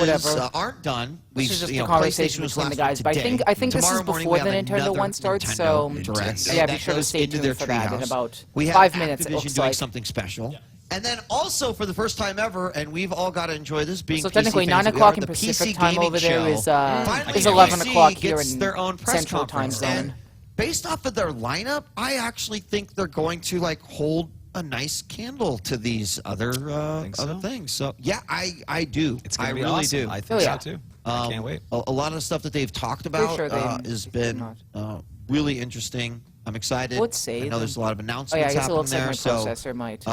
Whatever. aren't done. This is just a conversation between the guys. But I think this is before the Nintendo one starts, so yeah, be sure to stay tuned for that in about 5 minutes. It looks doing like something special. Yeah. And then also for the first time ever, and we've all got to enjoy this being so PC technically fans, 9 o'clock in Pacific time over there is 11 o'clock here in their own Central time zone. And based off of their lineup, I actually think they're going to like hold a nice candle to these other things. So yeah, I do. It's gonna be really awesome. do. I think so too. I can't wait. A lot of the stuff that they've talked about has been really interesting. I'm excited. I know there's a lot of announcements happening there. Processor might.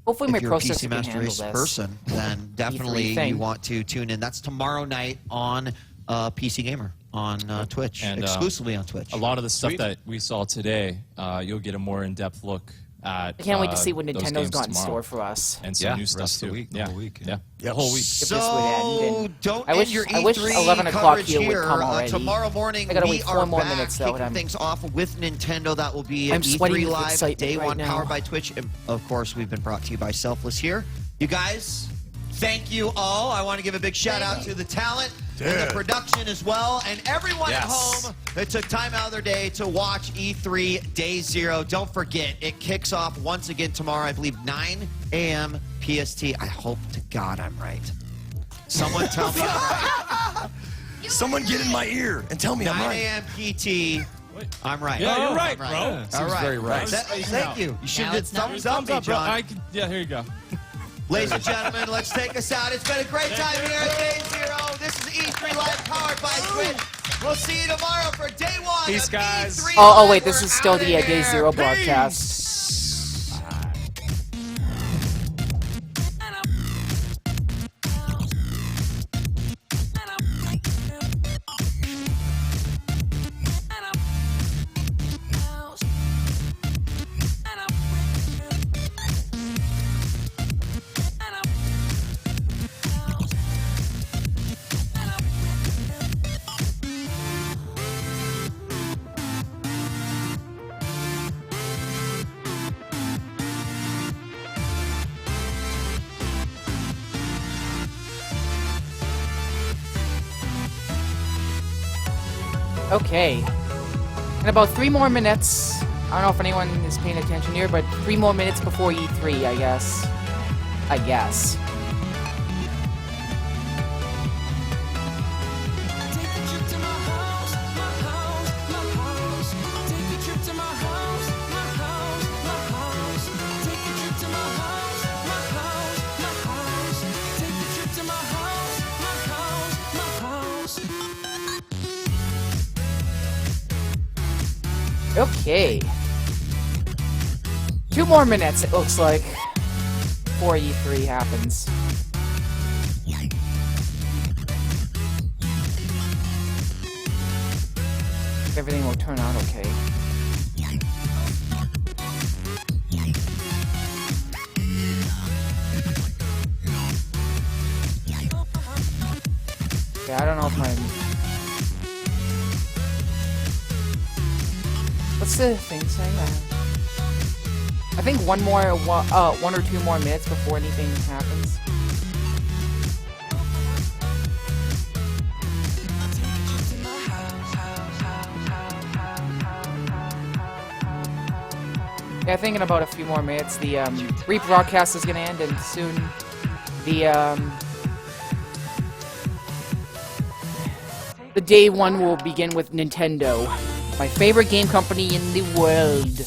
Hopefully my processor can handle this. If you're a PC Master Race person, then definitely you want to tune in. That's tomorrow night on PC Gamer on Twitch, and, exclusively on Twitch. A lot of the stuff that we saw today, you'll get a more in-depth look at. I can't wait to see what Nintendo's got in store for us. And some new stuff too. The whole week. Yeah, the whole week. So don't end your E3 I wish 11 o'clock here would come already. Tomorrow morning, I gotta wait we 4 are more back, minutes though. kicking things off with Nintendo. That will be an E3 Live Day 1 powered by Twitch. And of course, we've been brought to you by Selfless here. You guys, thank you all. I want to give a big shout out to the talent and the production as well, and everyone at home that took time out of their day to watch E3 Day 0. Don't forget, it kicks off once again tomorrow, I believe 9 a.m. PST. I hope to God I'm right. Someone tell me I'm right. Someone get in my ear and tell me I'm right. 9 a.m. PT. I'm right. Yeah, you're right, bro. Yeah, all right. Very right. Thank you. You should have thumbs up, me, John. Yeah, here you go. Ladies and gentlemen, let's take us out. It's been a great time here at Day 0. This is E3 Live powered by Twitch. We'll see you tomorrow for Day 1. Peace, guys. Oh, wait, this is still the Day 0 broadcast. Okay. In about 3 more minutes, I don't know if anyone is paying attention here, but 3 more minutes before E3, I guess. Okay. 2 more minutes, it looks like, before E3 happens. Everything will turn out okay. Yeah, I don't know if my... What's the thing saying? I think one or 2 more minutes before anything happens. Yeah, I think in about a few more minutes the rebroadcast is gonna end, and soon the Day 1 will begin with Nintendo. My favorite game company in the world.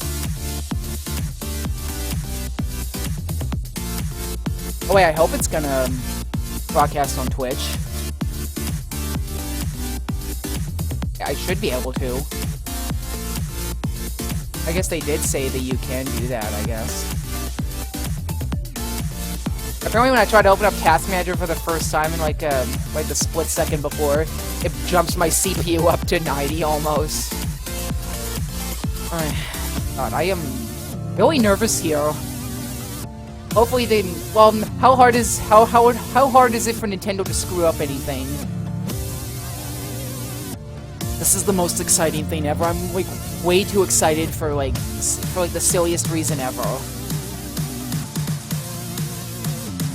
Oh wait, I hope it's gonna broadcast on Twitch. I should be able to. I guess they did say that you can do that, I guess. Apparently when I tried to open up Task Manager for the first time in like the split second before, it jumps my CPU up to 90 almost. God, I am really nervous here. Hopefully they... Well, how hard is it for Nintendo to screw up anything? This is the most exciting thing ever. I'm like way too excited for like the silliest reason ever.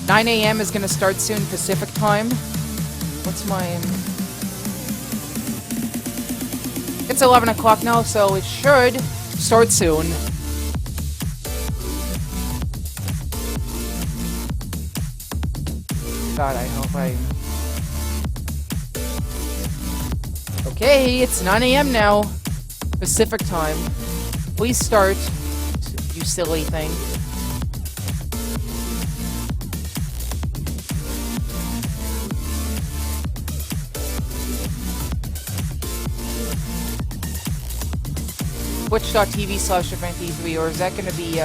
9 a.m. is gonna start soon Pacific time. What's mine? It's 11 o'clock now, so it should start soon. God, I hope I... Okay, it's 9 a.m. now. Pacific time. Please start, you silly thing. Twitch.tv/EventE3, or is that gonna be,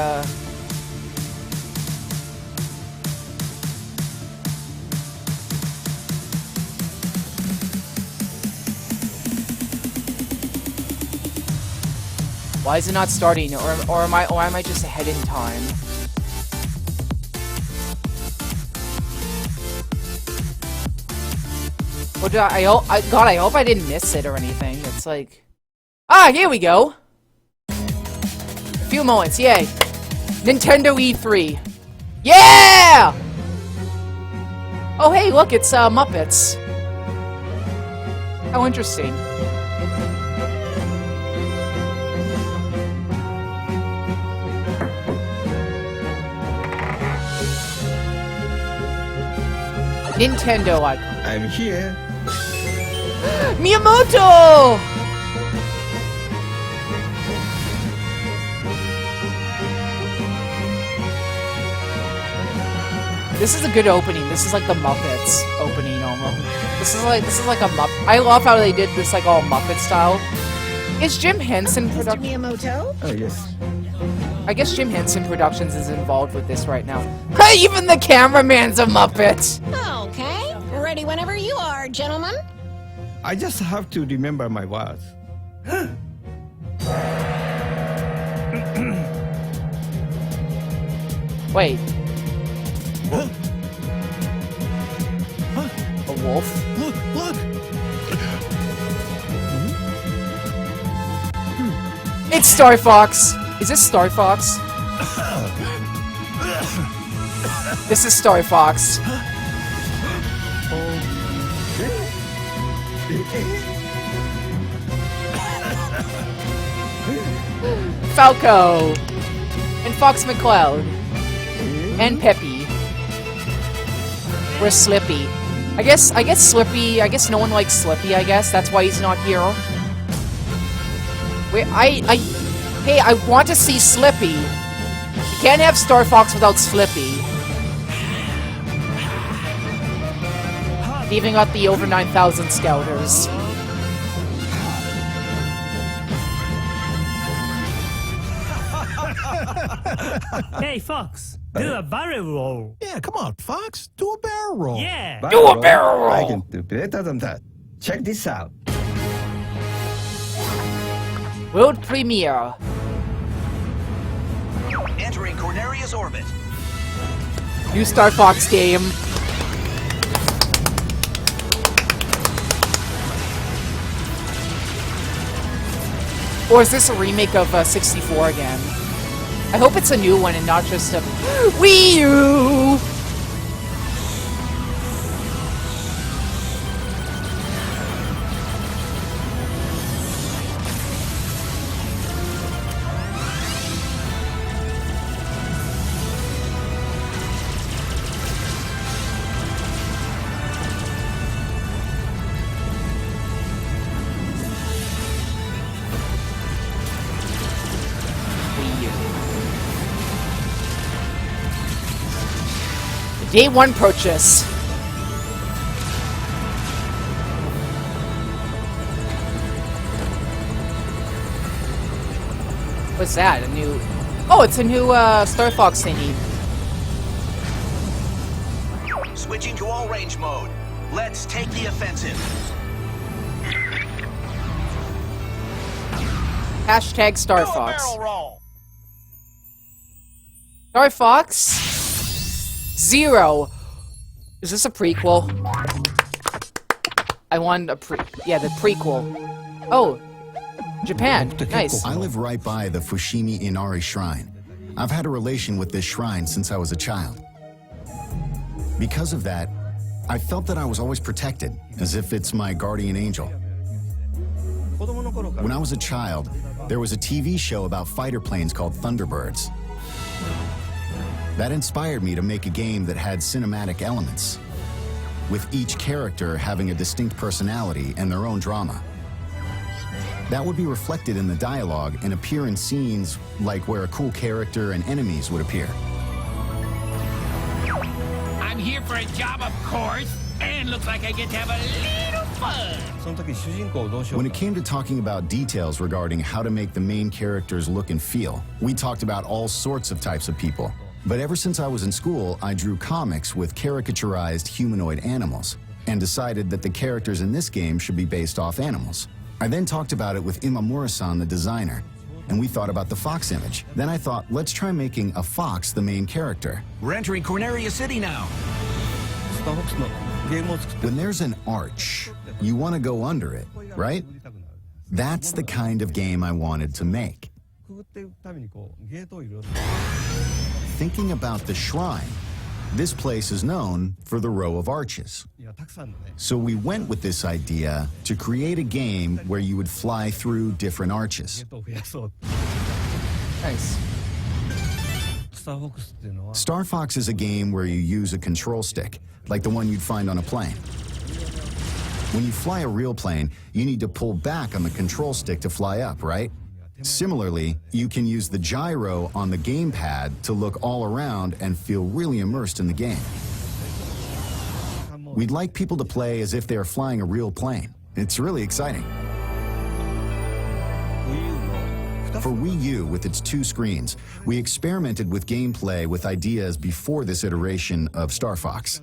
Why is it not starting? Or am I just ahead in time? Or did God, I hope I didn't miss it or anything. It's like... Ah, here we go! A few moments, yay! Nintendo E3. Yeah! Oh, hey, look, it's, Muppets. How interesting. Nintendo icon. I'm here. Miyamoto! This is a good opening. This is like the Muppets opening almost. This is like a Muppet. I love how they did this like all Muppet style. Is Jim Henson Productions? Miyamoto? Oh, yes. I guess Jim Henson Productions is involved with this right now. Hey, even the cameraman's a Muppet! Okay. Ready whenever you are, gentlemen. I just have to remember my words. Wait. A wolf? Look, look! It's Star Fox! Is this Star Fox? This is Star Fox. Falco! And Fox McCloud. And Peppy. Where's Slippy? I guess Slippy, I guess no one likes Slippy, I guess. That's why he's not here. Wait, hey, I want to see Slippy. You can't have Star Fox without Slippy. Leaving out the over 9,000 scouters. Hey, Fox, do a barrel roll. Yeah, come on, Fox. Do a barrel roll. Yeah. Do a barrel roll! I can do better than that. Check this out. World premiere. Entering Corneria's orbit. New Star Fox game. Or is this a remake of 64 again? I hope it's a new one and not just a Wii U! Day one purchase. What's that? A new... Oh, it's a new Star Fox thingy. Switching to all range mode. Let's take the offensive. Hashtag Star Do a Fox. barrel roll. Star Fox 0. Is this a prequel? I want a yeah, the prequel. Oh, Japan. Nice. I live right by the Fushimi Inari Shrine. I've had a relation with this shrine since I was a child. Because of that, I felt that I was always protected, as if it's my guardian angel. When I was a child, there was a TV show about fighter planes called Thunderbirds. That inspired me to make a game that had cinematic elements, with each character having a distinct personality and their own drama. That would be reflected in the dialogue and appear in scenes like where a cool character and enemies would appear. I'm here for a job, of course, and looks like I get to have a little fun. When it came to talking about details regarding how to make the main characters look and feel, we talked about all sorts of types of people. But ever since I was in school, I drew comics with caricaturized humanoid animals and decided that the characters in this game should be based off animals. I then talked about it with Imamura-san, the designer, and we thought about the fox image. Then I thought, let's try making a fox the main character. We're entering Corneria City now. When there's an arch, you want to go under it, right? That's the kind of game I wanted to make. Thinking about the shrine, this place is known for the row of arches. So we went with this idea to create a game where you would fly through different arches. Nice. Star Fox is a game where you use a control stick, like the one you'd find on a plane. When you fly a real plane, you need to pull back on the control stick to fly up, right? Similarly, you can use the gyro on the gamepad to look all around and feel really immersed in the game. We'd like people to play as if they are flying a real plane. It's really exciting. For Wii U, with its 2 screens, we experimented with gameplay with ideas before this iteration of Star Fox.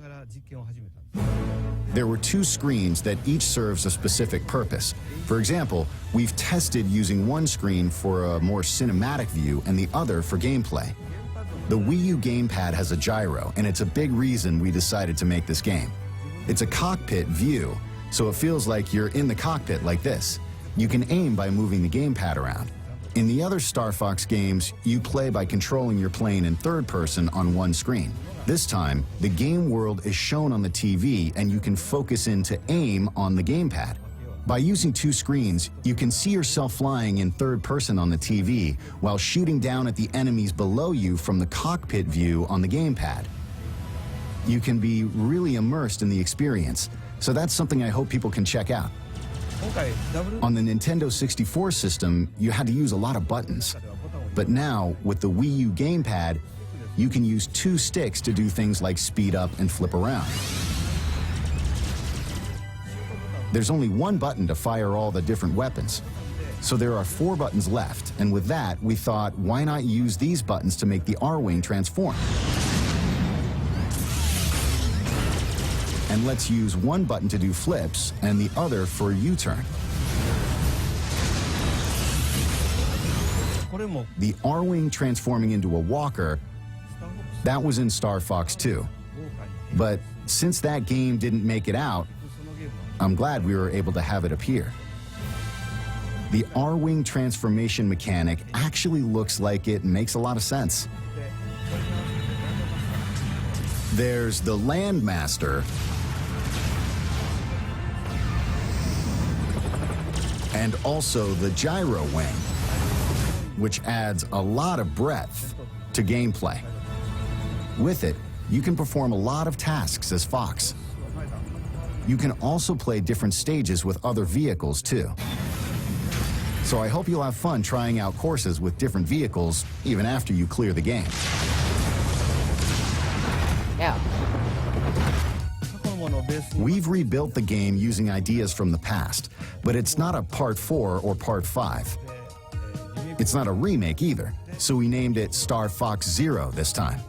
There were 2 screens that each serves a specific purpose. For example, we've tested using one screen for a more cinematic view and the other for gameplay. The Wii U gamepad has a gyro, and it's a big reason we decided to make this game. It's a cockpit view, so it feels like you're in the cockpit like this. You can aim by moving the gamepad around. In the other Star Fox games, you play by controlling your plane in third person on one screen. This time, the game world is shown on the TV and you can focus in to aim on the gamepad. By using 2 screens, you can see yourself flying in third person on the TV while shooting down at the enemies below you from the cockpit view on the gamepad. You can be really immersed in the experience, so that's something I hope people can check out. On the Nintendo 64 system, you had to use a lot of buttons. But now, with the Wii U gamepad, you can use 2 sticks to do things like speed up and flip around. There's only one button to fire all the different weapons. So there are 4 buttons left, and with that, we thought, why not use these buttons to make the R-Wing transform? And let's use one button to do flips and the other for a U-turn. The R-Wing transforming into a walker, that was in Star Fox 2. But since that game didn't make it out, I'm glad we were able to have it appear. The R-Wing transformation mechanic actually looks like it makes a lot of sense. There's the Landmaster, and also the Gyro Wing, which adds a lot of breadth to gameplay. With it, you can perform a lot of tasks as Fox. You can also play different stages with other vehicles, too. So I hope you'll have fun trying out courses with different vehicles, even after you clear the game. Yeah. We've rebuilt the game using ideas from the past, but it's not a Part 4 or Part 5. It's not a remake either, so we named it Star Fox 0 this time.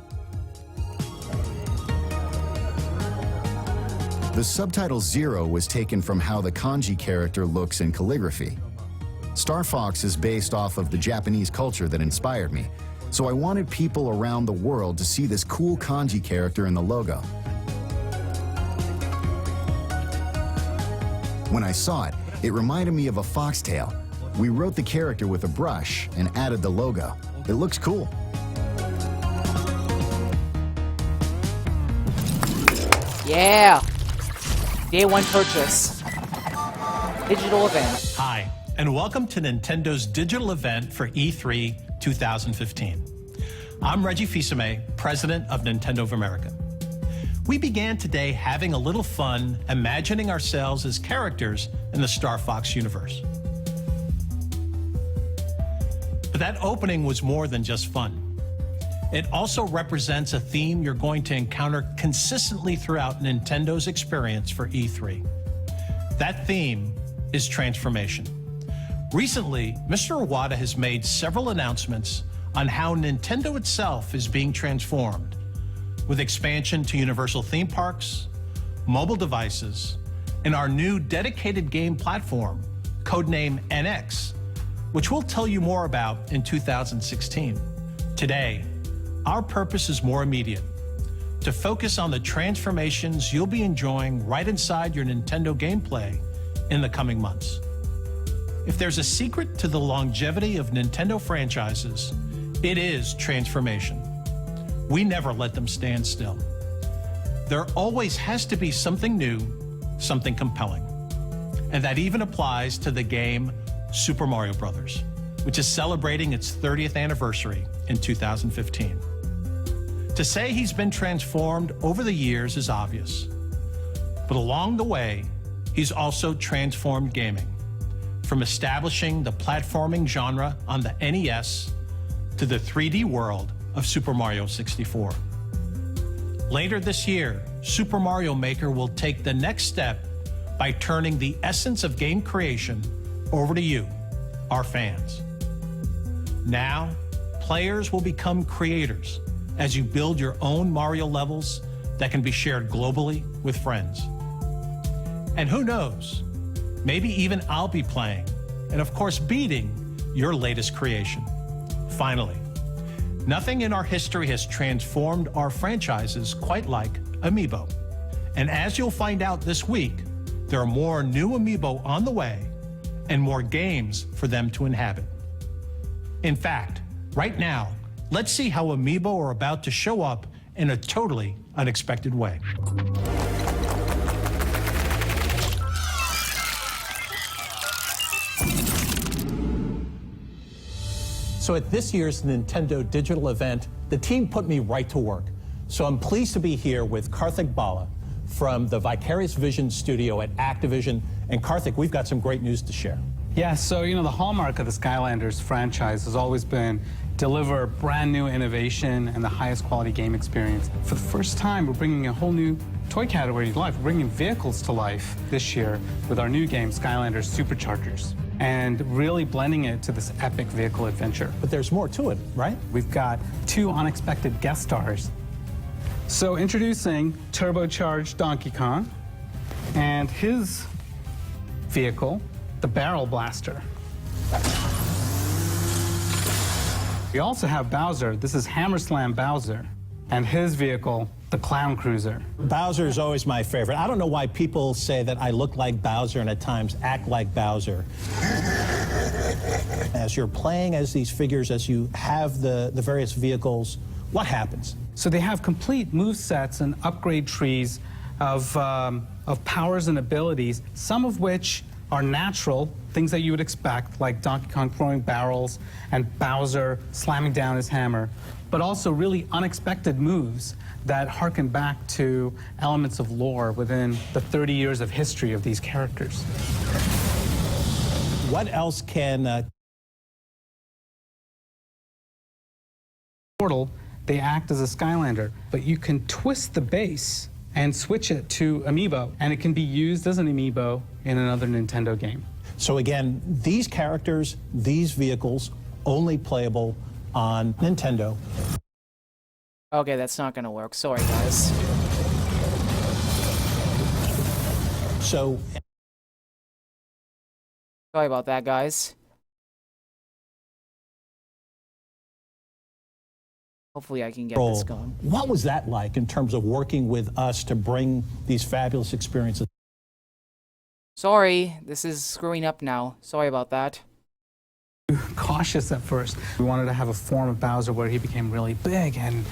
The subtitle 0 was taken from how the kanji character looks in calligraphy. Star Fox is based off of the Japanese culture that inspired me, so I wanted people around the world to see this cool kanji character in the logo. When I saw it, it reminded me of a foxtail. We wrote the character with a brush and added the logo. It looks cool. Yeah. Day one purchase. Digital event. Hi, and welcome to Nintendo's digital event for E3 2015. I'm Reggie Fils-Aimé, President of Nintendo of America. We began today having a little fun imagining ourselves as characters in the Star Fox universe. But that opening was more than just fun. It also represents a theme you're going to encounter consistently throughout Nintendo's experience for E3. That theme is transformation. Recently, Mr. Iwata has made several announcements on how Nintendo itself is being transformed, with expansion to Universal theme parks, mobile devices, and our new dedicated game platform, codenamed NX, which we'll tell you more about in 2016. Today, our purpose is more immediate, to focus on the transformations you'll be enjoying right inside your Nintendo gameplay in the coming months. If there's a secret to the longevity of Nintendo franchises, it is transformation. We never let them stand still. There always has to be something new, something compelling. And that even applies to the game Super Mario Bros., which is celebrating its 30th anniversary in 2015. To say he's been transformed over the years is obvious. But along the way, he's also transformed gaming, from establishing the platforming genre on the NES to the 3D world of Super Mario 64. Later this year, Super Mario Maker will take the next step by turning the essence of game creation over to you, our fans. Now, players will become creators as you build your own Mario levels that can be shared globally with friends. And who knows, maybe even I'll be playing, and of course beating, your latest creation. Finally, nothing in our history has transformed our franchises quite like Amiibo. And as you'll find out this week, there are more new Amiibo on the way and more games for them to inhabit. In fact, right now, let's see how Amiibo are about to show up in a totally unexpected way. So at this year's Nintendo digital event, the team put me right to work. So I'm pleased to be here with Karthik Bala from the Vicarious Vision studio at Activision. And Karthik, we've got some great news to share. Yeah, so the hallmark of the Skylanders franchise has always been deliver brand new innovation and the highest quality game experience. For the first time, we're bringing a whole new toy category to life. We're bringing vehicles to life this year with our new game, Skylanders Superchargers, and really blending it to this epic vehicle adventure. But there's more to it, right? We've got 2 unexpected guest stars. So introducing turbocharged Donkey Kong and his vehicle, the Barrel Blaster. We also have Bowser. This is Hammer Slam Bowser, and his vehicle, the Clown Cruiser. Bowser is always my favorite. I don't know why people say that I look like Bowser and at times act like Bowser. As you're playing as these figures, as you have the various vehicles, what happens? So they have complete move sets and upgrade trees of powers and abilities, some of which are natural, things that you would expect, like Donkey Kong throwing barrels and Bowser slamming down his hammer, but also really unexpected moves that harken back to elements of lore within the 30 years of history of these characters. What else can... Portal, they act as a Skylander, but you can twist the base and switch it to Amiibo, and it can be used as an Amiibo in another Nintendo game. So again, these characters, these vehicles, only playable on Nintendo. Okay, that's not gonna work. Sorry, guys. So... Sorry about that, guys. Hopefully I can get this going. What was that like in terms of working with us to bring these fabulous experiences? Sorry, this is screwing up now. Sorry about that. cautious at first. We wanted to have a form of Bowser where he became really big, and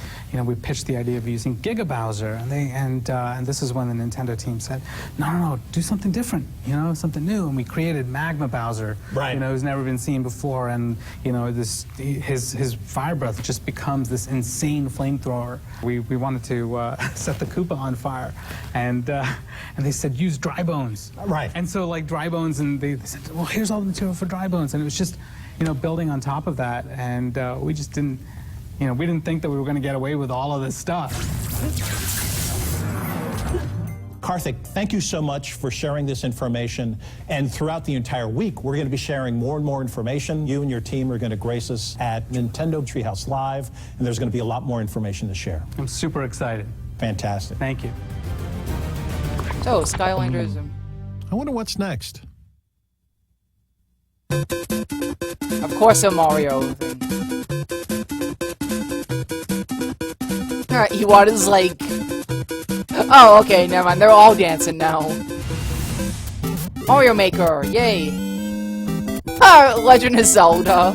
we pitched the idea of using Giga Bowser, and this is when the Nintendo team said, no, do something different, something new, and we created Magma Bowser, who's never been seen before, and his fire breath just becomes this insane flamethrower. We wanted to set the Koopa on fire, and they said use dry bones, and so like dry bones, and they said, well, here's all the material for dry bones, and it was just building on top of that, and we just didn't, we didn't think that we were going to get away with all of this stuff. Karthik, thank you so much for sharing this information. And throughout the entire week, we're going to be sharing more and more information. You and your team are going to grace us at Nintendo Treehouse Live, and there's going to be a lot more information to share. I'm super excited. Fantastic. Thank you. So, Skylanders. I wonder what's next. Of course, a Mario thing. Alright, Iwata's like... Oh, okay, never mind. They're all dancing now. Mario Maker, yay! Legend of Zelda.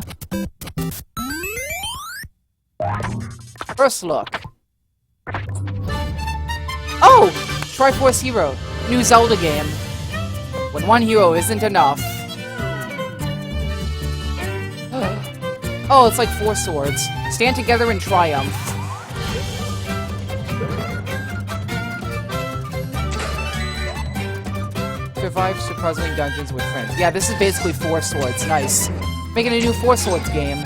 First look. Oh! Triforce Hero. New Zelda game. When one hero isn't enough. Oh, it's like 4 swords. Stand together in triumph. Survive surprising dungeons with friends. Yeah, this is basically 4 swords. Nice. Making a new 4 swords game.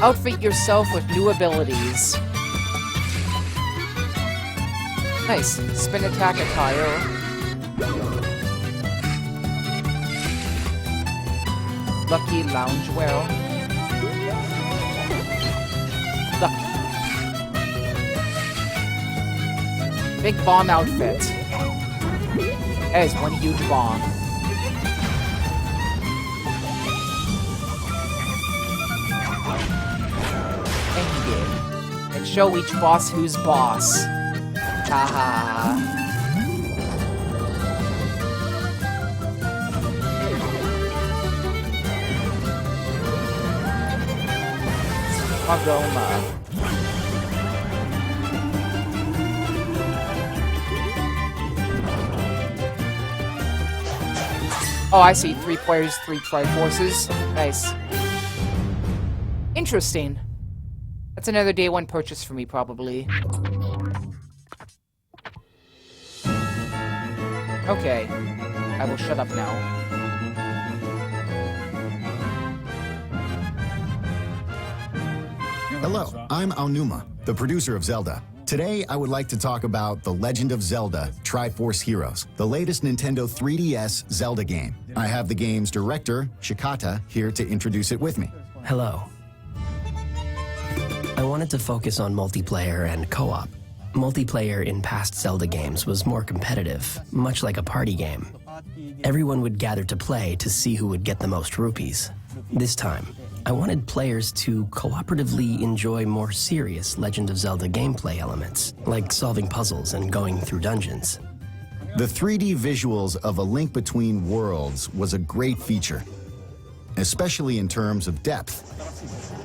Outfit yourself with new abilities. Nice. Spin attack attire. Lucky loungewear. Lucky. Big bomb outfit. That is one huge bomb. Endgame. And show each boss who's boss. Haha. Aroma. Oh, I see. 3 players, 3 Triforces. Nice. Interesting. That's another day 1 purchase for me, probably. Okay. I will shut up now. Hello, I'm Aonuma, the producer of Zelda. Today, I would like to talk about The Legend of Zelda Triforce Heroes, the latest Nintendo 3DS Zelda game. I have the game's director, Shikata, here to introduce it with me. Hello. I wanted to focus on multiplayer and co-op. Multiplayer in past Zelda games was more competitive, much like a party game. Everyone would gather to play to see who would get the most rupees. This time, I wanted players to cooperatively enjoy more serious Legend of Zelda gameplay elements, like solving puzzles and going through dungeons. The 3D visuals of A Link Between Worlds was a great feature, especially in terms of depth.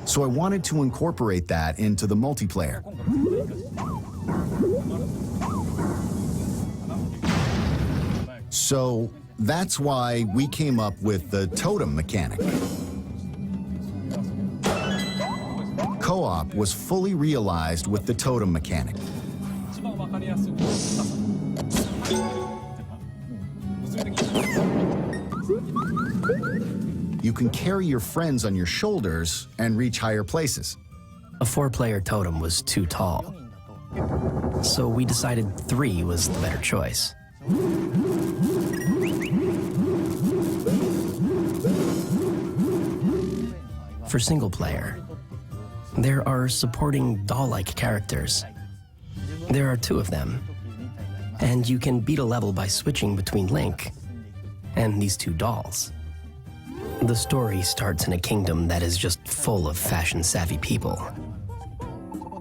So I wanted to incorporate that into the multiplayer. So that's why we came up with the totem mechanic. Co-op was fully realized with the totem mechanic. You can carry your friends on your shoulders and reach higher places. A 4-player totem was too tall, so we decided 3 was the better choice. For single player, there are supporting doll-like characters. There are 2 of them, and you can beat a level by switching between Link and these 2 dolls. The story starts in a kingdom that is just full of fashion-savvy people.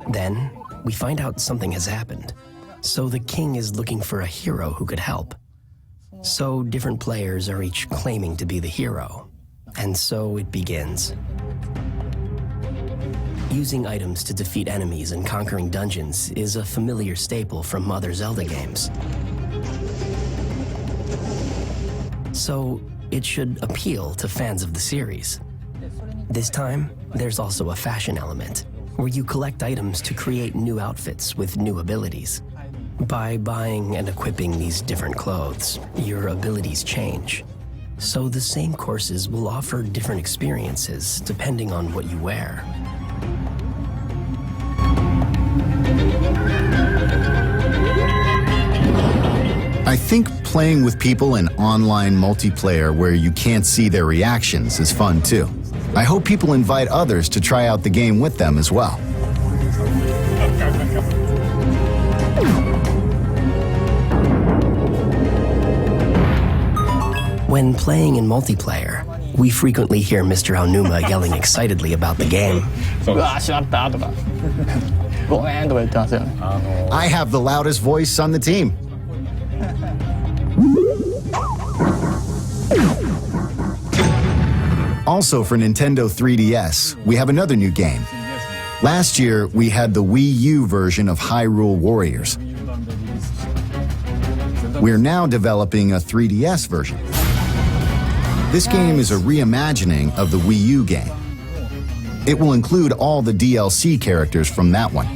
Then, we find out something has happened. So the king is looking for a hero who could help. So different players are each claiming to be the hero. And so it begins. Using items to defeat enemies and conquering dungeons is a familiar staple from other Zelda games. So it should appeal to fans of the series. This time, there's also a fashion element, where you collect items to create new outfits with new abilities. By buying and equipping these different clothes, your abilities change. So the same courses will offer different experiences depending on what you wear. I think playing with people in online multiplayer where you can't see their reactions is fun too. I hope people invite others to try out the game with them as well. When playing in multiplayer, we frequently hear Mr. Aonuma yelling excitedly about the game. I have the loudest voice on the team. Also for Nintendo 3DS, we have another new game. Last year, we had the Wii U version of Hyrule Warriors. We're now developing a 3DS version. This game is a reimagining of the Wii U game. It will include all the DLC characters from that one.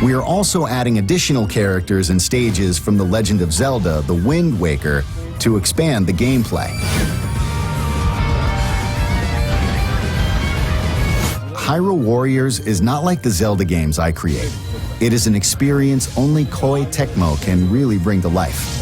We are also adding additional characters and stages from The Legend of Zelda: The Wind Waker to expand the gameplay. Hyrule Warriors is not like the Zelda games I create. It is an experience only Koei Tecmo can really bring to life.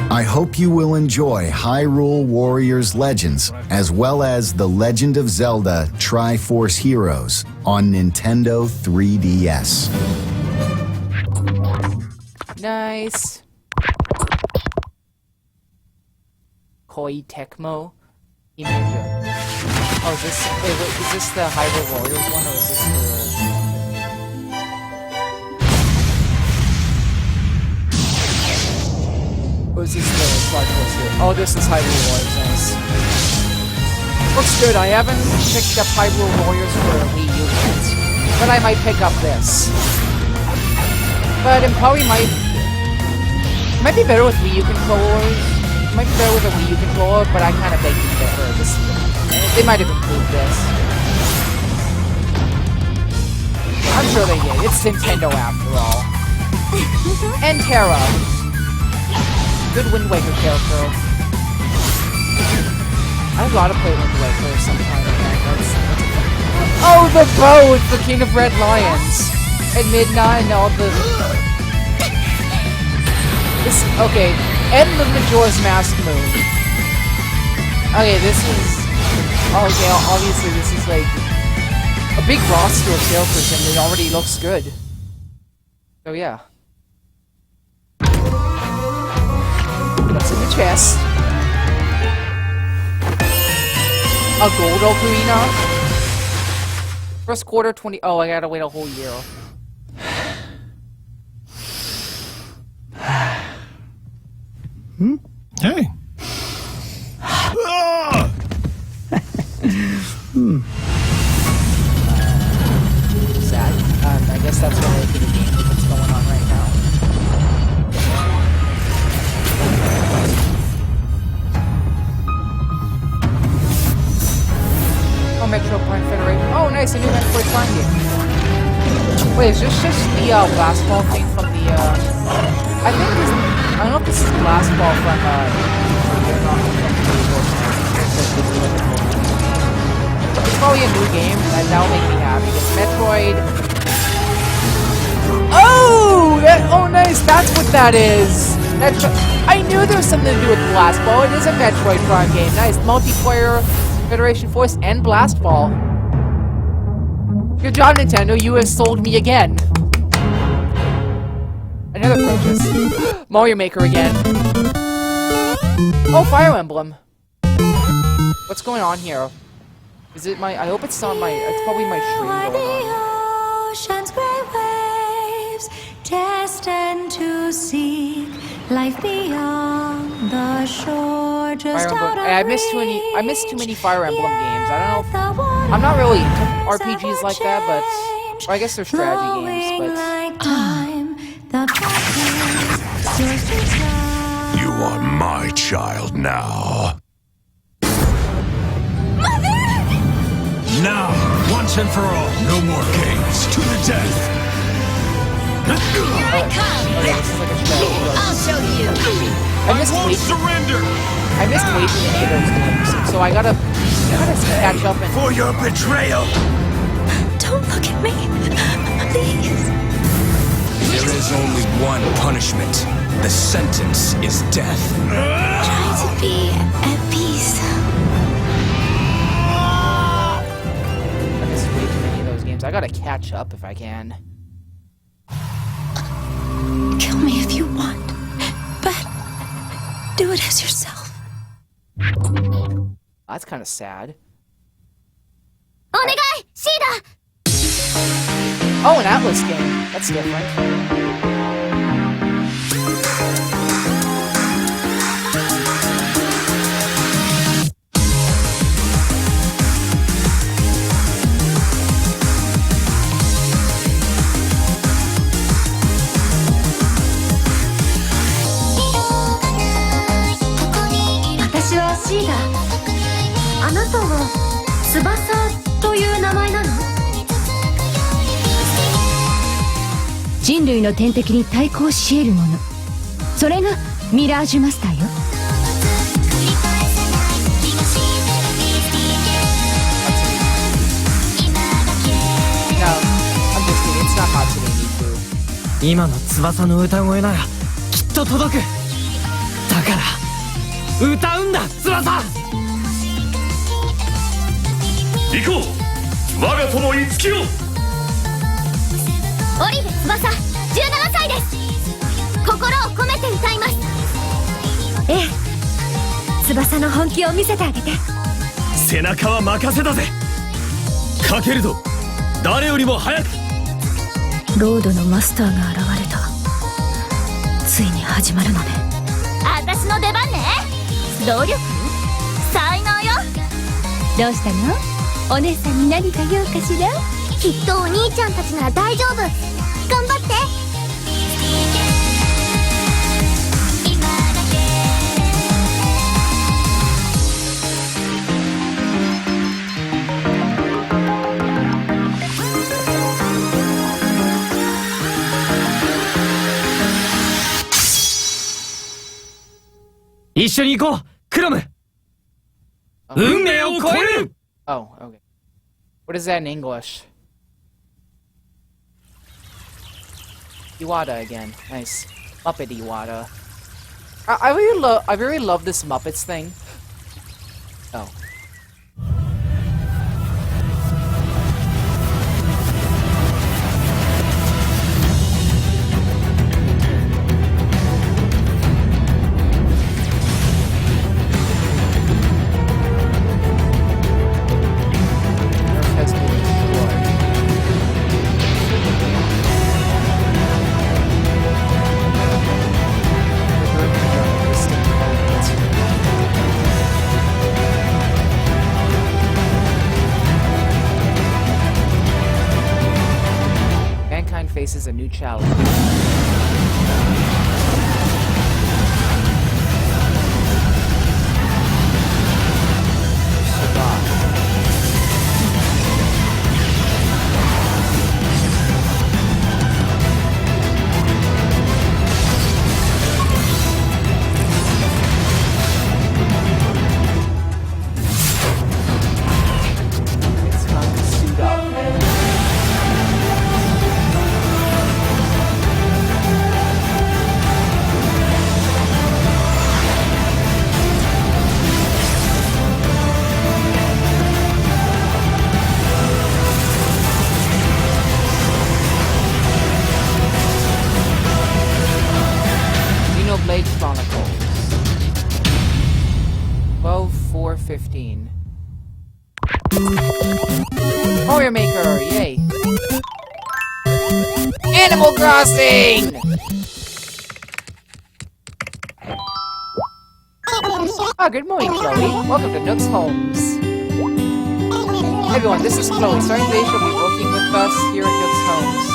I hope you will enjoy Hyrule Warriors Legends, as well as The Legend of Zelda Triforce Heroes on Nintendo 3DS. Nice. Koei Tecmo. Oh, is this? Wait, is this the Hyrule Warriors one, or is this the? Or is this the Triforce here? Oh, this is Hyrule Warriors. Nice. Looks good. I haven't picked up Hyrule Warriors for a Wii U yet, but I might pick up this. But it probably might be better with Wii U controllers. It might be better with a Wii U controller, but I kind of begged it for this. They might have improved this. I'm sure they did. It's Nintendo after all. And Terra. Good Wind Waker character. I'd love to play Wind Waker sometime. Oh, the bow! It's the King of Red Lions. At midnight and all the... This, okay, and the Majora's Mask move. Okay, this is... Okay, obviously this is like a big roster of characters and it already looks good. So yeah. What's in the chest? A gold ocarina? First quarter 20... Oh, I gotta wait a whole year. Hey. Sad. I guess that's related to the game that's going on right now. Oh, Metro Prime Federation. Oh, nice, a new Metroid Prime game. Wait, is this just the Blast Ball thing from the, I think this, I don't know if this is Blast Ball from, it's probably a new game, and that'll make me happy. It's Metroid. Oh! Oh, nice, that's what that is! I knew there was something to do with Blast Ball. It is a Metroid Prime game. Nice, multiplayer, Federation Force, and Blast Ball. Good job, Nintendo. You have sold me again. Another purchase. Mario Maker again. Oh, Fire Emblem. What's going on here? Is it my... I hope it's not my... It's probably my stream going on. Ocean's great waves, destined to seek life beyond the shore. Just out of I missed too many Fire Emblem games. I don't know if... I'm not really into RPGs like that, but... Or I guess they're strategy games, but... You are my child now. Now, once and for all, no more games to the death. Here I come! I'll show you! I won't surrender! I missed way too many of those games, so I gotta catch up and... For your betrayal! Don't look at me, please. There is only one punishment. The sentence is death. Try to be at peace. I missed way too many of those games. I gotta catch up if I can. Kill me if you want, but do it as yourself. That's kind of sad. Onegai, Shida! Oh, an Atlas game. That's different. Shida, あなたは翼という名前なの？人類の天敵に対抗し得るもの。それがミラージュマスターよ。今の翼の歌声ならきっと届く。だから歌うんだ、翼。行こう、我が友五木よ。オリベ翼、17歳です。心を込めて歌います。ええ、翼の本気を見せてあげて。背中は任せだぜ。かけるぞ、誰よりも早く。ロードのマスターが現れた。ついに始まるのね。私の出番ね。努力？才能よ。どうしたの？お姉さんに何か用かしら？きっとお兄ちゃんたちなら大丈夫。頑張って。一緒に行こう、クロム。運命を超える。 Oh, okay. What is that in English? Iwata again. Nice. Muppet Iwata. I really love this Muppets thing. Oh. Faces a new challenge. 15. Mario Maker, yay. Animal Crossing! Ah, good morning, Chloe. Welcome to Nook's Homes. Hey everyone, this is Chloe. Starting today, she'll be working with us here at Nook's Homes.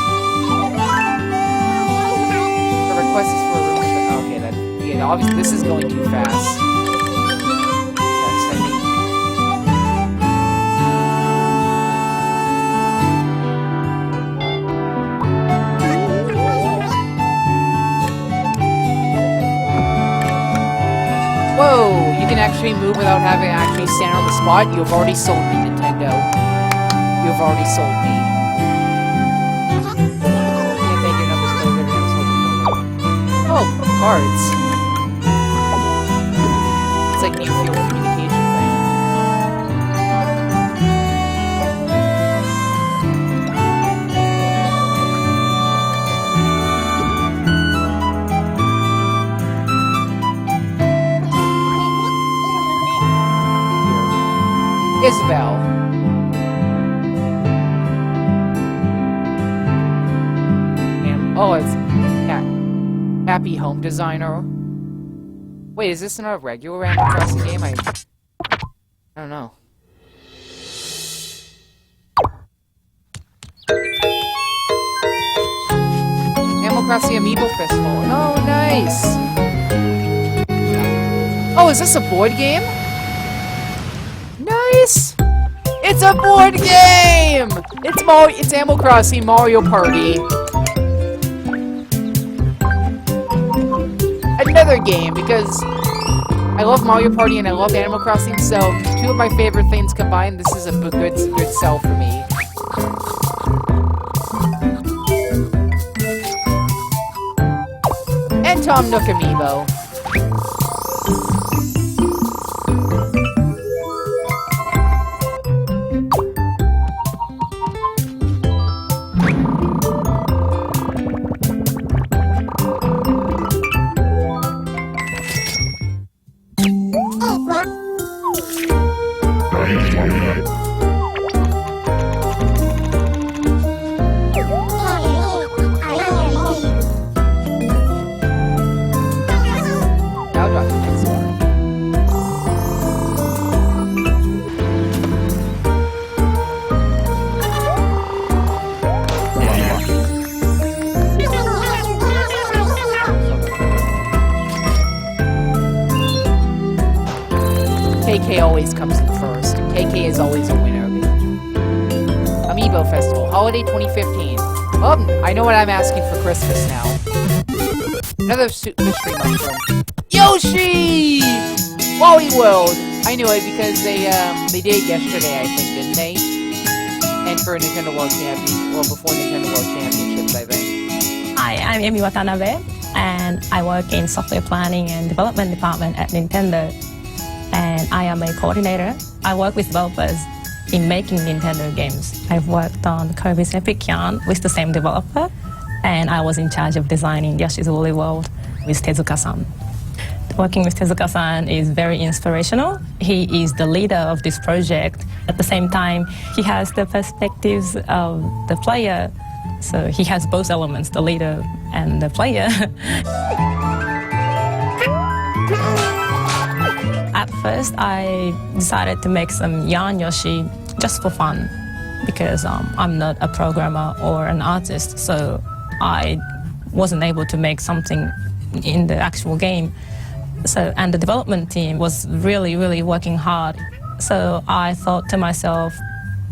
The request is for a room. Okay, then. Yeah, obviously, this is going too fast. Whoa! You can actually move without having to actually stand on the spot. You've already sold me, Nintendo. You've already sold me. Can't thank your numbers, but every oh, cards. It's like new fuel communication thing. Isabel. And, oh, it's Happy Home Designer. Wait, is this not a regular Animal Crossing game? I don't know. Animal Crossing Amiibo Festival. Oh, nice. Oh, is this a board game? Nice! It's a board game! It's Animal Crossing Mario Party. Another game, because I love Mario Party and I love Animal Crossing, so two of my favorite things combined, this is a good sell for me. And Tom Nook Amiibo. KK always comes in first. KK is always a winner. Amiibo Festival, Holiday 2015. Oh, I know what I'm asking for Christmas now. Another mystery mushroom. Yoshi! Wally World! I knew it because they did it yesterday, I think, didn't they? And for Nintendo World Championship, well, before Nintendo World Championships, I think. Hi, I'm Emi Watanabe, and I work in software planning and development department at Nintendo. And I am a coordinator. I work with developers in making Nintendo games. I've worked on Kirby's Epic Yarn with the same developer, and I was in charge of designing Yoshi's Woolly World with Tezuka-san. Working with Tezuka-san is very inspirational. He is the leader of this project. At the same time, he has the perspectives of the player, so he has both elements, the leader and the player. At first, I decided to make some Yarn Yoshi just for fun because I'm not a programmer or an artist, so I wasn't able to make something in the actual game. And the development team was really working hard. So I thought to myself,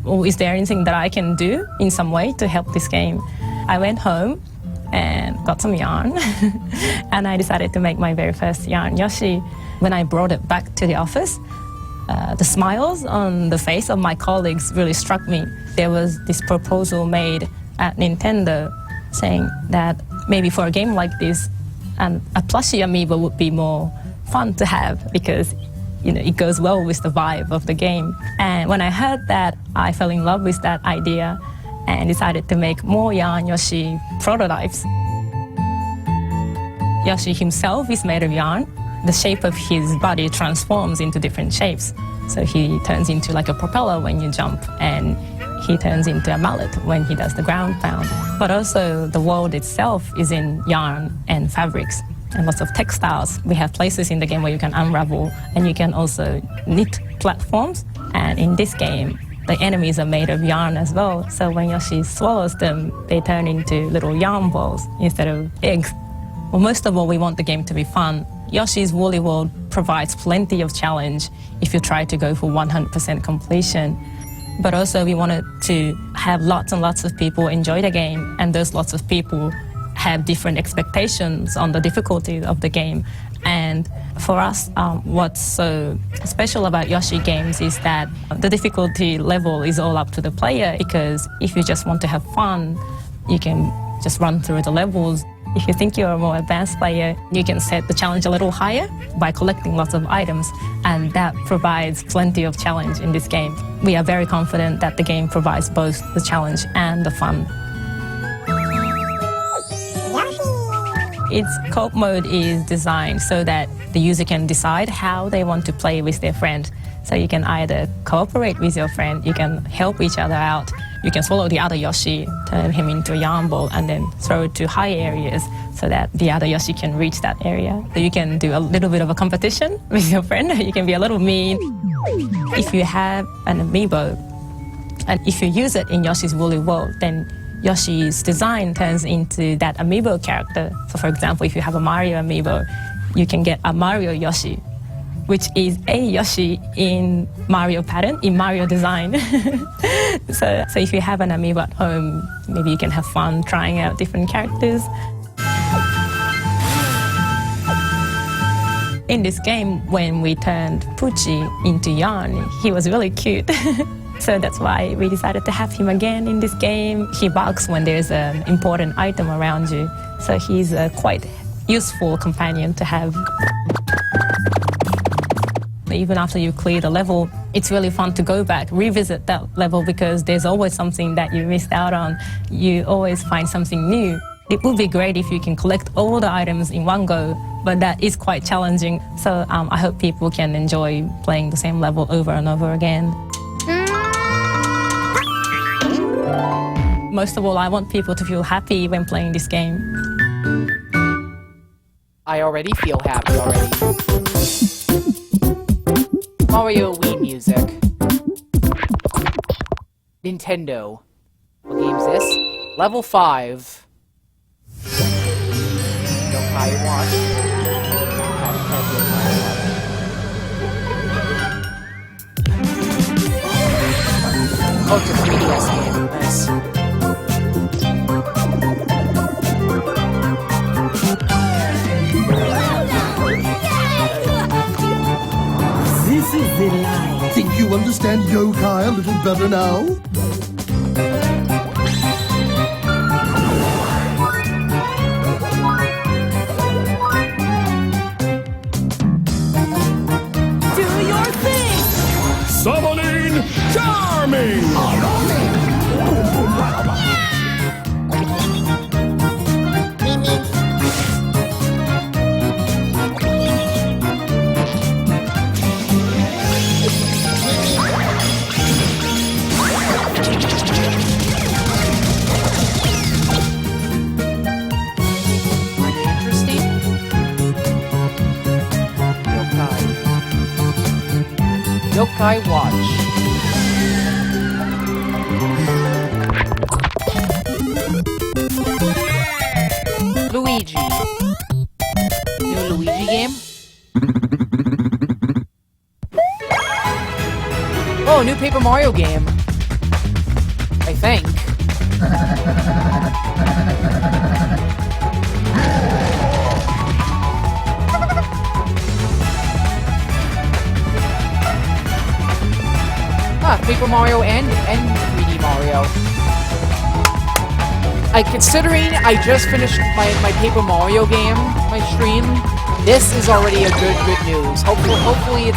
oh, is there anything that I can do in some way to help this game? I went home and got some yarn and I decided to make my very first Yarn Yoshi. When I brought it back to the office, the smiles on the face of my colleagues really struck me. There was this proposal made at Nintendo saying that maybe for a game like this, a plushie amiibo would be more fun to have because it goes well with the vibe of the game. And when I heard that, I fell in love with that idea and decided to make more Yarn Yoshi prototypes. Yoshi himself is made of yarn, the shape of his body transforms into different shapes. So he turns into like a propeller when you jump, and he turns into a mallet when he does the ground pound. But also the world itself is in yarn and fabrics and lots of textiles. We have places in the game where you can unravel, and you can also knit platforms. And in this game, the enemies are made of yarn as well. So when Yoshi swallows them, they turn into little yarn balls instead of eggs. Well, most of all, we want the game to be fun. Yoshi's Woolly World provides plenty of challenge if you try to go for 100% completion. But also we wanted to have lots and lots of people enjoy the game, and those lots of people have different expectations on the difficulty of the game. And for us, what's so special about Yoshi games is that the difficulty level is all up to the player, because if you just want to have fun, you can just run through the levels. If you think you're a more advanced player, you can set the challenge a little higher by collecting lots of items, and that provides plenty of challenge in this game. We are very confident that the game provides both the challenge and the fun. Its co-op mode is designed so that the user can decide how they want to play with their friend. So you can either cooperate with your friend, you can help each other out, you can swallow the other Yoshi, turn him into a yarn ball, and then throw it to high areas so that the other Yoshi can reach that area. So you can do a little bit of a competition with your friend. You can be a little mean. If you have an amiibo, and if you use it in Yoshi's Woolly World, then Yoshi's design turns into that amiibo character. So for example, if you have a Mario amiibo, you can get a Mario Yoshi, which is a Yoshi in Mario pattern, in Mario design. So if you have an amiibo at home, maybe you can have fun trying out different characters. In this game, when we turned Pucci into yarn, he was really cute. So that's why we decided to have him again in this game. He barks when there's an important item around you. So he's a quite useful companion to have. Even after you clear the level, it's really fun to go back, revisit that level, because there's always something that you missed out on. You always find something new. It would be great if you can collect all the items in one go, but that is quite challenging. So I hope people can enjoy playing the same level over and over again. Most of all, I want people to feel happy when playing this game. I already feel happy already. Mario Wii music. Nintendo. What game's this? Level 5. Yokai Watch. Oh, it's a 3DS game. Nice. This is the line. Think you understand yokai a little better now? Do your thing! Summoning Charming! Yokai Watch. Luigi. New Luigi game? Oh, new Paper Mario game. I think. Paper Mario and 3D Mario. Considering I just finished my Paper Mario game, my stream, this is already a good news. Hopefully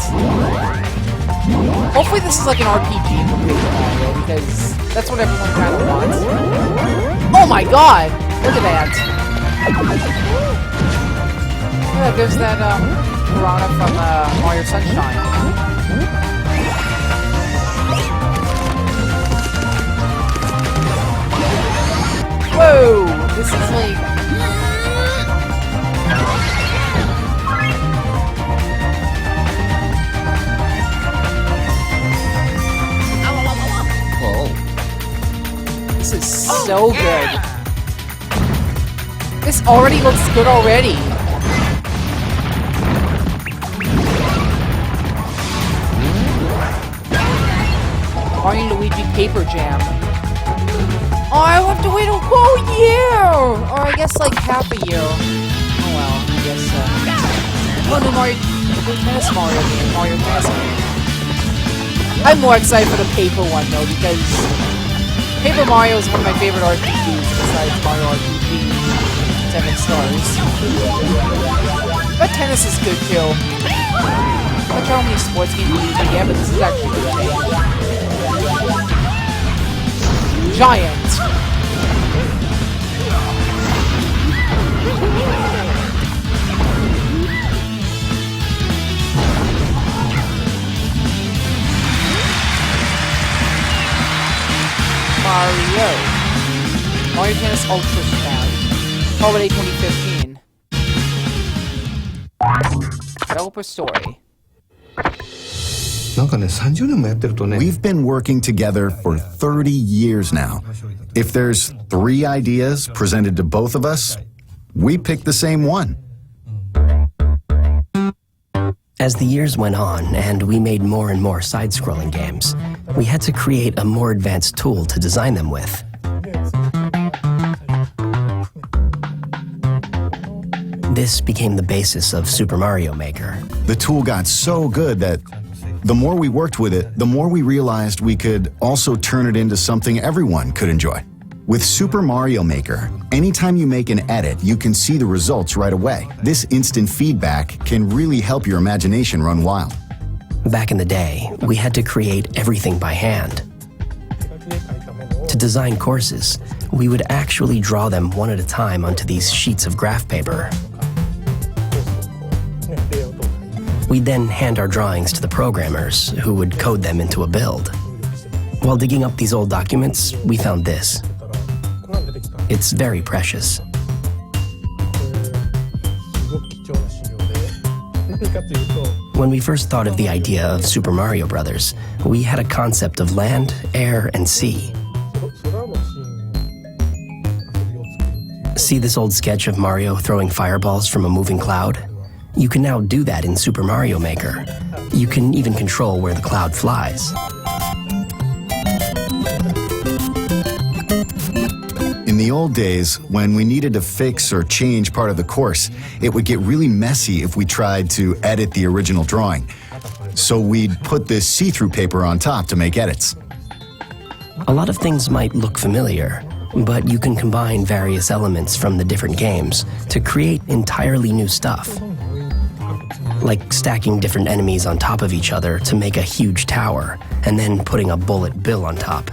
this is like an RPG for Paper Mario, because that's what everyone kind of wants. Oh my god! Look at that. Yeah, there's that Piranha from Mario Sunshine. Whoa! This is like... This is so good. This already looks good already. Mario and Luigi Paper Jam. Oh, I'll have to wait a whole year! Or I guess like half a year. Oh well, I guess well, the Tennis Mario game, Mario Tennis game. I'm more excited for the paper one though, because Paper Mario is one of my favorite RPGs besides Mario RPG 7 stars. But tennis is good too. I'm not sure how many sports games we usually get, but this is actually a good game. Giant! Mario Tennis Ultra Smash. Holiday 2015. Developer story. We've been working together for 30 years now. If there's 3 ideas presented to both of us, we pick the same one. As the years went on and we made more and more side-scrolling games, we had to create a more advanced tool to design them with. This became the basis of Super Mario Maker. The tool got so good that the more we worked with it, the more we realized we could also turn it into something everyone could enjoy. With Super Mario Maker, anytime you make an edit, you can see the results right away. This instant feedback can really help your imagination run wild. Back in the day, we had to create everything by hand. To design courses, we would actually draw them one at a time onto these sheets of graph paper. We'd then hand our drawings to the programmers, who would code them into a build. While digging up these old documents, we found this. It's very precious. When we first thought of the idea of Super Mario Brothers, we had a concept of land, air, and sea. See this old sketch of Mario throwing fireballs from a moving cloud? You can now do that in Super Mario Maker. You can even control where the cloud flies. In the old days, when we needed to fix or change part of the course, it would get really messy if we tried to edit the original drawing. So we'd put this see-through paper on top to make edits. A lot of things might look familiar, but you can combine various elements from the different games to create entirely new stuff. Like stacking different enemies on top of each other to make a huge tower, and then putting a bullet bill on top.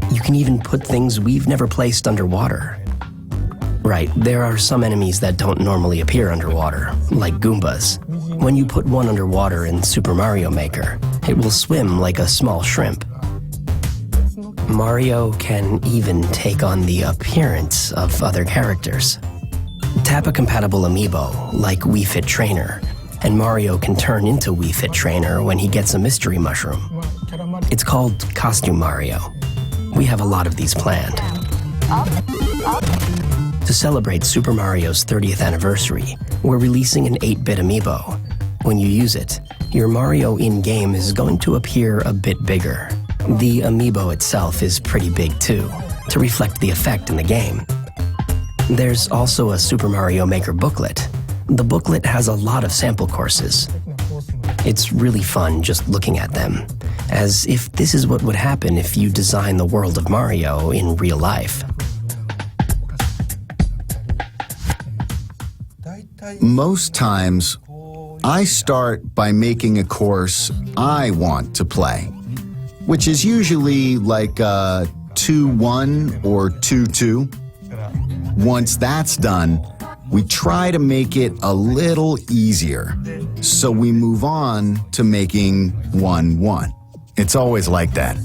You can even put things we've never placed underwater. Right, there are some enemies that don't normally appear underwater, like Goombas. When you put one underwater in Super Mario Maker, it will swim like a small shrimp. Mario can even take on the appearance of other characters. Tap a compatible amiibo, like Wii Fit Trainer, and Mario can turn into Wii Fit Trainer when he gets a mystery mushroom. It's called Costume Mario. We have a lot of these planned. To celebrate Super Mario's 30th anniversary, we're releasing an 8-bit amiibo. When you use it, your Mario in-game is going to appear a bit bigger. The amiibo itself is pretty big too, to reflect the effect in the game. There's also a Super Mario Maker booklet. The booklet has a lot of sample courses. It's really fun just looking at them, as if this is what would happen if you design the world of Mario in real life. Most times, I start by making a course I want to play, which is usually like 2-1 or 2-2. Once that's done, we try to make it a little easier. So we move on to making 1-1. It's always like that.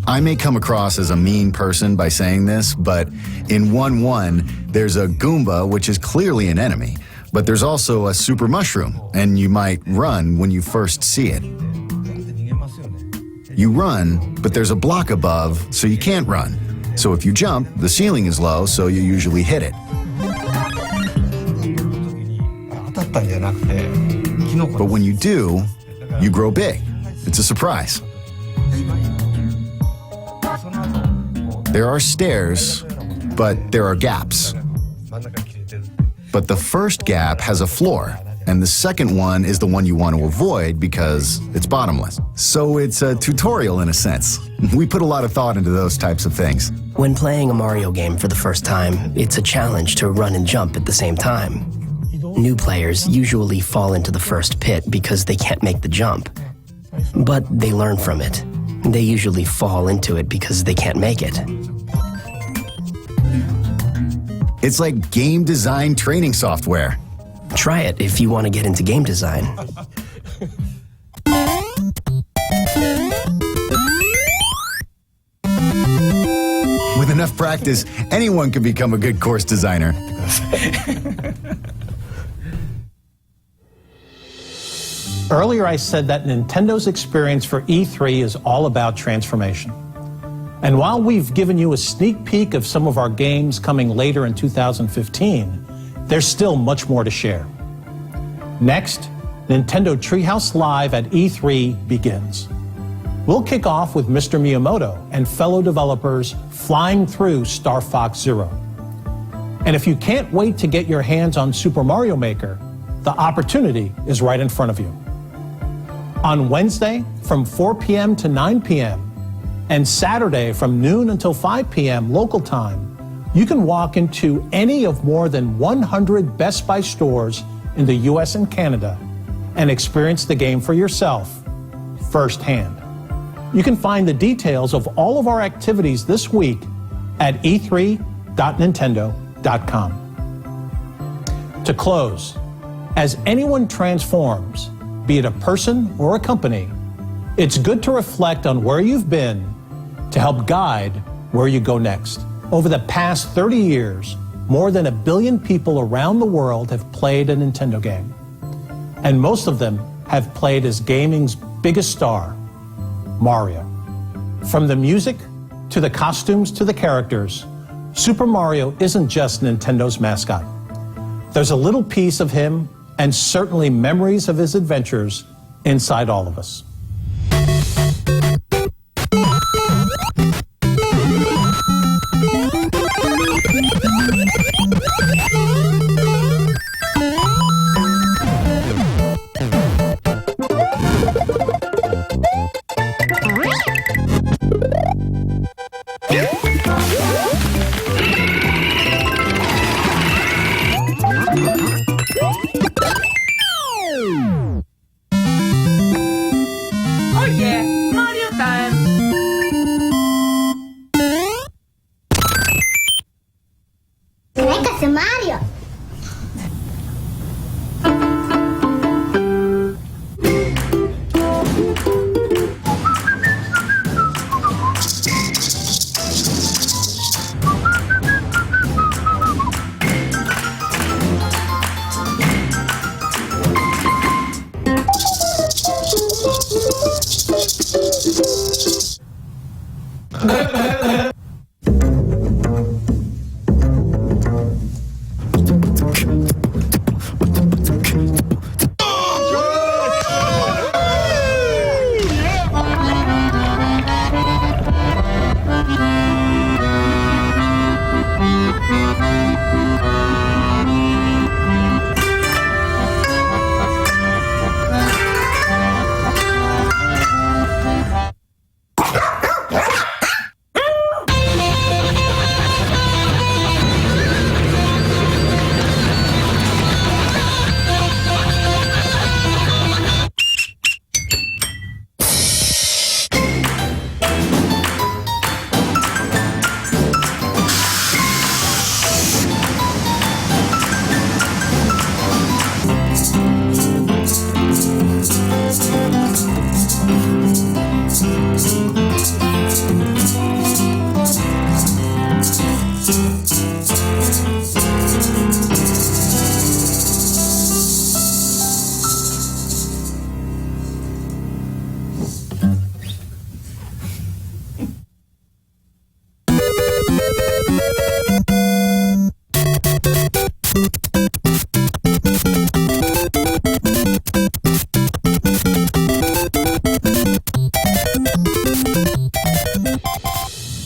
I may come across as a mean person by saying this, but in 1-1, there's a Goomba, which is clearly an enemy, but there's also a super mushroom, and you might run when you first see it. You run, but there's a block above, so you can't run. So if you jump, the ceiling is low, so you usually hit it. But when you do, you grow big. It's a surprise. There are stairs, but there are gaps. But the first gap has a floor, and the second one is the one you want to avoid because it's bottomless. So it's a tutorial in a sense. We put a lot of thought into those types of things. When playing a Mario game for the first time, it's a challenge to run and jump at the same time. New players usually fall into the first pit because they can't make the jump. But they learn from it. They usually fall into it because they can't make it. It's like game design training software. Try it if you want to get into game design. With enough practice, anyone can become a good course designer. Earlier I said that Nintendo's experience for E3 is all about transformation. And while we've given you a sneak peek of some of our games coming later in 2015, there's still much more to share. Next, Nintendo Treehouse Live at E3 begins. We'll kick off with Mr. Miyamoto and fellow developers flying through Star Fox Zero. And if you can't wait to get your hands on Super Mario Maker, the opportunity is right in front of you. On Wednesday from 4 p.m. to 9 p.m. and Saturday from noon until 5 p.m. local time, you can walk into any of more than 100 Best Buy stores in the US and Canada and experience the game for yourself firsthand. You can find the details of all of our activities this week at e3.nintendo.com. To close, as anyone transforms, be it a person or a company, it's good to reflect on where you've been to help guide where you go next. Over the past 30 years, more than 1 billion people around the world have played a Nintendo game. And most of them have played as gaming's biggest star, Mario. From the music, to the costumes, to the characters, Super Mario isn't just Nintendo's mascot. There's a little piece of him, and certainly memories of his adventures, inside all of us. Oh yeah, Mario time! Connecta Mario!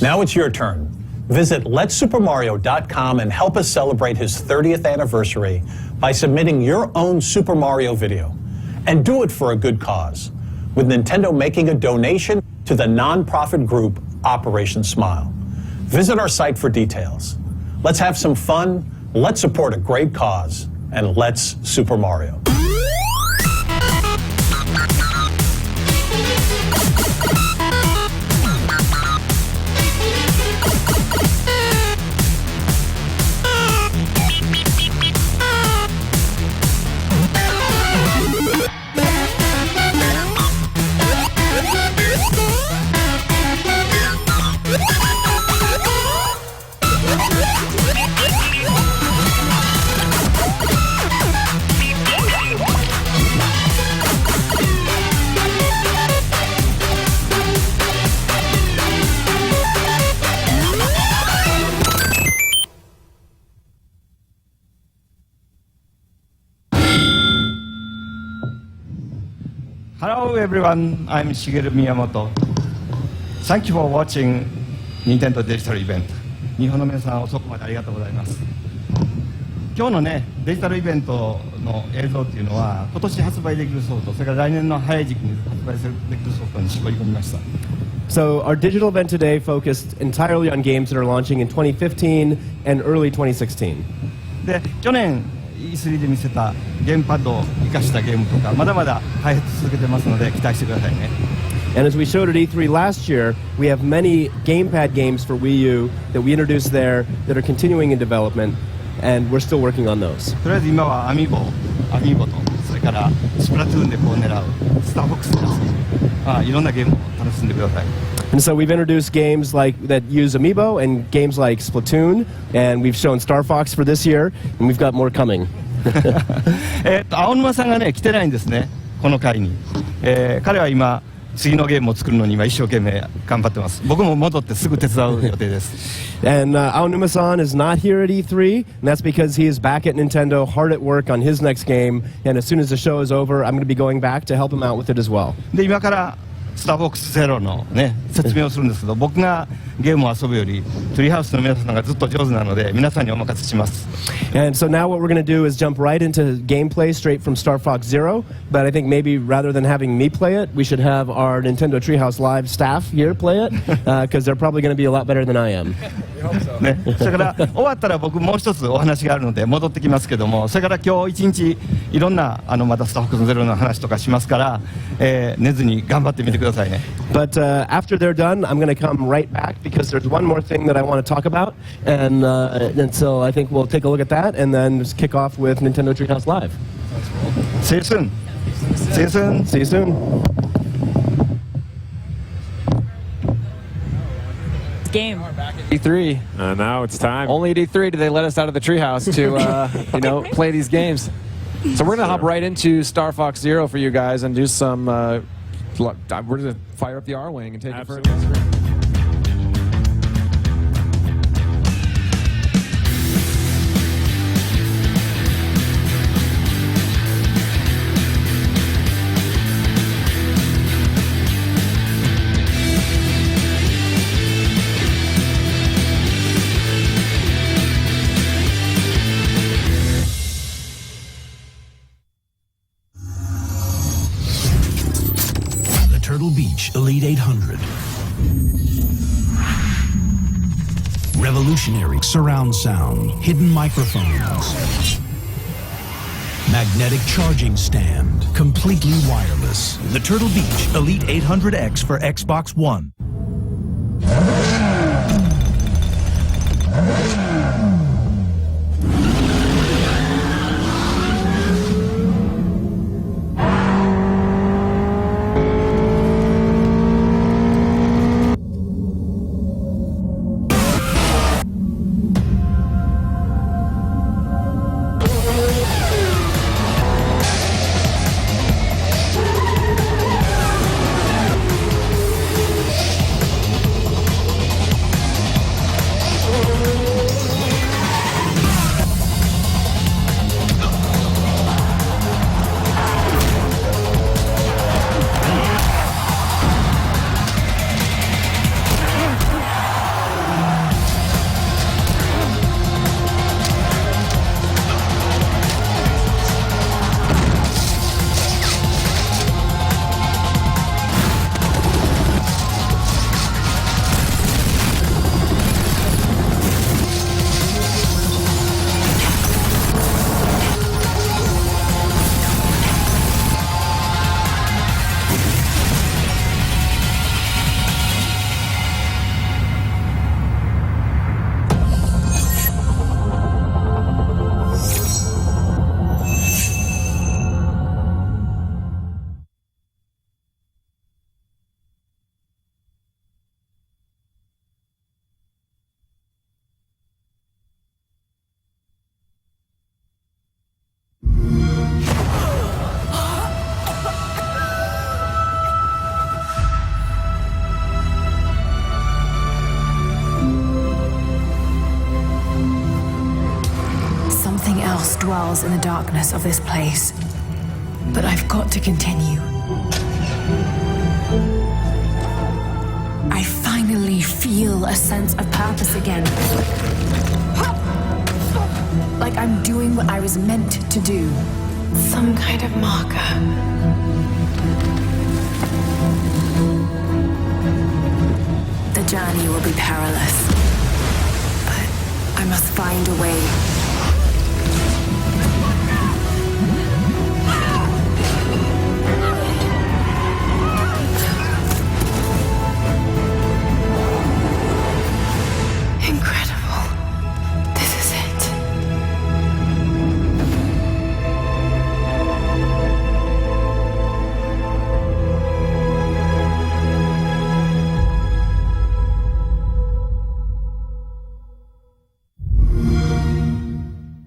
Now it's your turn. Visit LetSuperMario.com and help us celebrate his 30th anniversary by submitting your own Super Mario video. And do it for a good cause, with Nintendo making a donation to the non-profit group Operation Smile. Visit our site for details. Let's have some fun, let's support a great cause, and let's Super Mario. Hello everyone, I'm Shigeru Miyamoto. Thank you for watching Nintendo Digital Event. 日本の皆さん遅くまでありがとうございます。今日のね、デジタルイベントの映像っていうのは、今年発売できるソフト、それから来年の早い時期に発売できるソフトに絞り込みました。So our digital event today focused entirely on games that are launching in 2015 and early 2016. で、去年E3 で見せたゲームパッドを生かしたゲームとかまだまだ開発続けてますので期待してくださいね。And as we showed at E3 last year, we have many gamepad games for Wii U that we introduced there that are continuing in development, and we're still working on those. とりあえず今はアミーボとそれからスプラトゥーンでこう狙うスターフォックスクラスいろんなゲームを楽しんでください。And so we've introduced games like that use Amiibo and games like Splatoon, and we've shown Star Fox for this year, and we've got more coming. 青沼さんがね来てないんですねこの回に、彼は今次のゲームを作るのに今一生懸命頑張ってます。僕も戻ってすぐ手伝う予定です。And Aonuma-san is not here at E3, and that's because he is back at Nintendo, hard at work on his next game. And as soon as the show is over, I'm going to be going back to help him out with it as well. で今からスターフォックス0のね説明をするんですけど、僕がゲームを遊ぶよりトリハウスの皆さんがずっと上手なので皆さんにお任せします。And so now what we're going to do is jump right into gameplay straight from Star Fox Zero. But I think maybe rather than having me play it, we should have our Nintendo Treehouse Live staff here play it, because they're probably going to be a lot better than I am. ね、それから終わったら僕もう一つお話があるので戻ってきますけども、それから今日一日いろんなまたスターフォックス0の話とかしますから、寝ずに頑張ってみてくださいね。But after they're done, I'm going to come right back because there's one more thing that I want to talk about, and so I think we'll take a look at that and then just kick off with Nintendo Treehouse Live. See you soon. See you soon. See you soon. Game. E3. Now it's time. Only at E3 do they let us out of the treehouse to, play these games. So we're going to hop right into Star Fox Zero for you guys and do some, we're going to fire up the R-Wing and take it further. Turtle Beach Elite 800. Revolutionary surround sound, hidden microphones, magnetic charging stand, completely wireless. The Turtle Beach Elite 800X for Xbox One. dwells in the darkness of this place. But I've got to continue. I finally feel a sense of purpose again. Like I'm doing what I was meant to do. Some kind of marker. The journey will be perilous, but I must find a way. Incredible. This is it.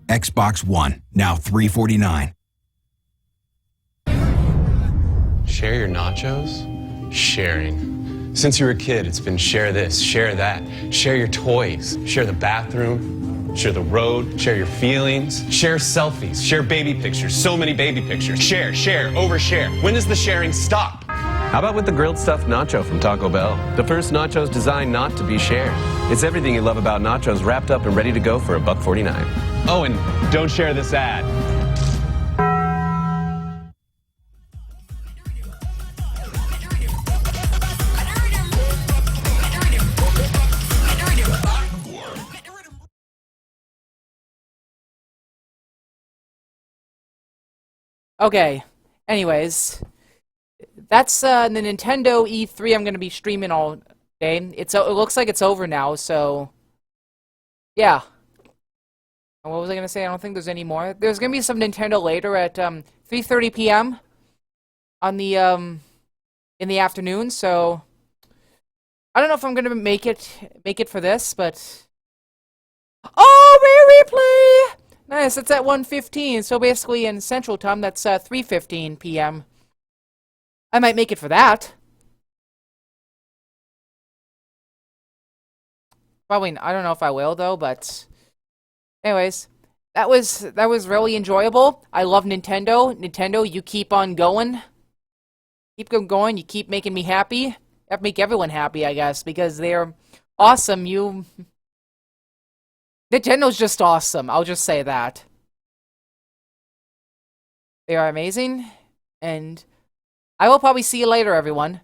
Xbox One, now $349. Share your nachos? Sharing. Since you were a kid, it's been share this, share that. Share your toys. Share the bathroom. Share the road. Share your feelings. Share selfies. Share baby pictures. So many baby pictures. Share, overshare. When does the sharing stop? How about with the grilled stuffed nacho from Taco Bell? The first nachos designed not to be shared. It's everything you love about nachos wrapped up and ready to go for $1.49. Oh, and don't share this ad. Okay. Anyways, that's the Nintendo E3 I'm going to be streaming all day. It looks like it's over now, so yeah. What was I going to say? I don't think there's any more. There's going to be some Nintendo later at 3:30 p.m. on the in the afternoon, so I don't know if I'm going to make it for this, but oh, replay! Nice, it's at 1:15, so basically in Central Time, that's 3:15 p.m. I might make it for that. Probably, I don't know if I will, though, but anyways, that was really enjoyable. I love Nintendo. Nintendo, you keep on going. Keep going, you keep making me happy. You have to make everyone happy, I guess, because they're awesome. Nintendo's just awesome. I'll just say that. They are amazing, and I will probably see you later, everyone.